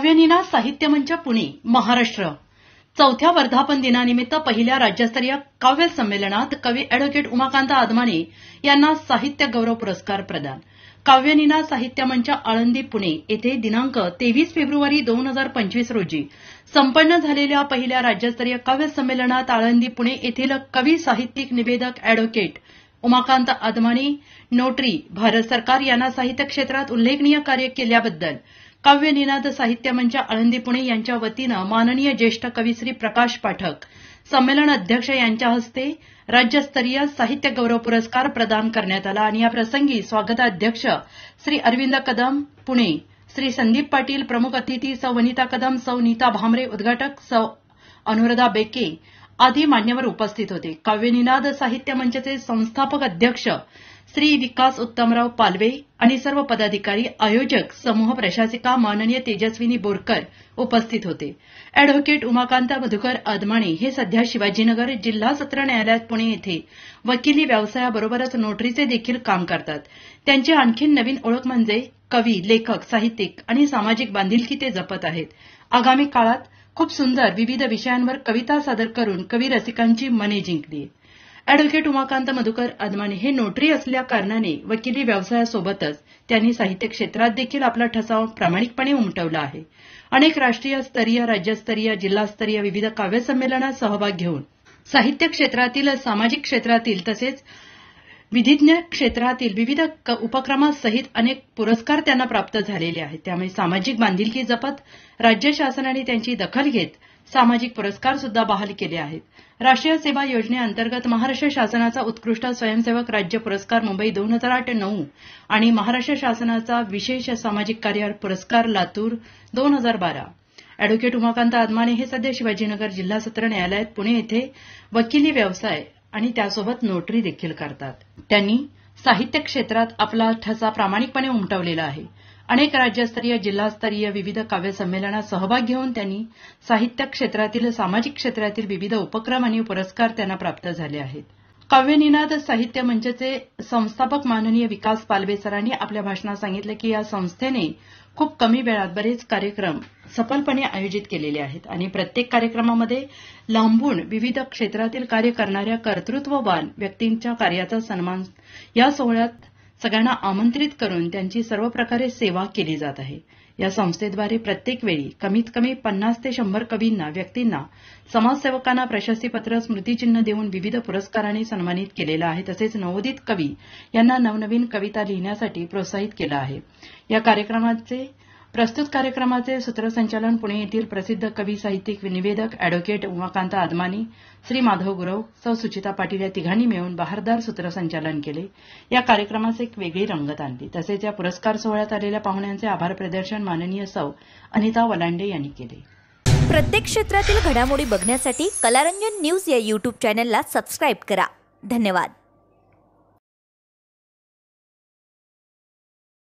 काव्यनीना साहित्य मंच पुणे महाराष्ट्र चौथ्या वर्धापन दिनानिमित्त पहिल्या राज्यस्तरीय काव्य संमेलनात कवी अॅडव्होकेट उमाकांत आदमाने यांना साहित्य गौरव पुरस्कार प्रदान। काव्यनीना साहित्य मंच आळंदी पुणे येथे दिनांक 23 फेब्रुवारी 2025 रोजी संपन्न झालेल्या पहिल्या राज्यस्तरीय काव्य संमेलनात आळंदी पुणे येथील कवी साहित्यिक निवेदक अॅडव्होकेट उमाकांत आदमाने नोटरी भारत सरकार यांना साहित्य क्षेत्रात उल्लेखनीय कार्य केल्याबद्दल काव्य निनाद साहित्य मंच आळंदी पुणे यांच्या वतीनं माननीय ज्येष्ठ कवी श्री प्रकाश पाठक संमेलन अध्यक्ष यांच्या हस्ते राज्यस्तरीय साहित्य गौरव पुरस्कार प्रदान करण्यात आला आणि या प्रसंगी स्वागताध्यक्ष श्री अरविंद कदम पुणे, श्री संदीप पाटील प्रमुख अतिथी, सौ वनिता कदम, सौ नीता भामरे उद्घाटक, सौ अनुराधा बेके आदी मान्यवर उपस्थित होते। काव्य निनाद साहित्य मंचचे संस्थापक अध्यक्ष श्री विकास उत्तमराव पालवे आणि सर्व पदाधिकारी, आयोजक, समूह प्रशासिका माननीय तेजस्विनी बोरकर उपस्थित होते। अॅडव्होकेट उमाकांत मधुकर आदमाने हे सध्या शिवाजीनगर जिल्हा सत्र न्यायालयात पुणे येथे वकिली व्यवसायाबरोबरच नोटरीचे देखील काम करतात। त्यांची आणखी नवीन ओळख म्हणजे कवी, लेखक, साहित्यिक आणि सामाजिक बांधिलकी ते जपत आहेत। आगामी काळात खूप सुंदर विविध विषयांवर कविता सादर करून कवी रसिकांची मने जिंकली। अॅडव्होकेट उमाकांत मधुकर आदमाने हे नोटरी असल्या कारणाने वकिली व्यवसायासोबतच त्यांनी साहित्य क्षेत्रात देखील आपला ठसा प्रामाणिकपणे उमटवला आहे। अनेक राष्ट्रीय स्तरीय, राज्यस्तरीय, जिल्हास्तरीय विविध काव्य संमेलनात सहभाग घेऊन साहित्य क्षेत्रातील, सामाजिक क्षेत्रातील तसेच विधिज्ञ क्षेत्रातील विविध उपक्रमासहित अनेक पुरस्कार त्यांना प्राप्त झालेले आहेत। त्यामुळे सामाजिक बांधिलकी जपत राज्य शासनाने त्यांची दखल घेत सामाजिक पुरस्कार सुद्धा बहाल केले आहेत। राष्ट्रीय सेवा योजनेअंतर्गत महाराष्ट्र शासनाचा उत्कृष्ट स्वयंसेवक राज्य पुरस्कार मुंबई 2008-9 आणि महाराष्ट्र शासनाचा विशेष सामाजिक कार्य पुरस्कार लातूर 2012। अॅडव्होकेट उमाकांत आदमाने हे सध्या शिवाजीनगर जिल्हा सत्र न्यायालयात पुणे येथे वकिली व्यवसाय आणि त्यासोबत नोटरी देखील करतात। त्यांनी साहित्य क्षेत्रात आपला ठसा प्रामाणिकपणे उमटवलेला आहे। अनेक राज्यस्तरीय, जिल्हास्तरीय विविध काव्य संमेलनात सहभाग घेऊन त्यांनी साहित्य क्षेत्रातील, सामाजिक क्षेत्रातील विविध उपक्रम आणि पुरस्कार त्यांना प्राप्त झाले आहेत। काव्य निनाद साहित्य मंचचे संस्थापक माननीय विकास पालवे सरांनी आपल्या भाषणात सांगितले की या संस्थेने खूप कमी वेळात बरेच कार्यक्रम सफलपणे आयोजित केलेले आहेत आणि प्रत्येक कार्यक्रमामध्ये लांबून विविध क्षेत्रातील कार्य करणाऱ्या कर्तृत्ववान व्यक्तींच्या कार्याचा सन्मान या सोहळ्यात सगळ्यांना आमंत्रित करून त्यांची सर्व प्रकारे सेवा केली जात आहे। या संस्थेद्वारे प्रत्येक वेळी कमीत कमी 50 ते 100 कवींना, व्यक्तींना, समाजसेवकांना प्रशस्तीपत्र, स्मृतिचिन्ह देऊन विविध पुरस्कारांनी सन्मानित केलेलं आहे। तसेच नवोदित कवी यांना नवनवीन कविता लिहिण्यासाठी प्रोत्साहित केलं आहे। या प्रस्तुत कार्यक्रमाचे सूत्रसंचालन पुणे येथील प्रसिद्ध कवी, साहित्यिक, निवेदक अॅडव्होकेट उमाकांत आदमाने, श्री माधव गुरव, सौ सुचिता पाटील या तिघांनी मिळून बहारदार सूत्रसंचालन केले। या कार्यक्रमास एक वेगळी रंगत आणली। तसेच या पुरस्कार सोहळ्यात आलेल्या पाहुण्यांचे आभार प्रदर्शन माननीय सौ अनिता वलांडे यांनी केले। प्रत्येक क्षेत्रातील घडामोडी बघण्यासाठी कलारंजन न्यूज या YouTube चॅनलला सबस्क्राइब करा। धन्यवाद।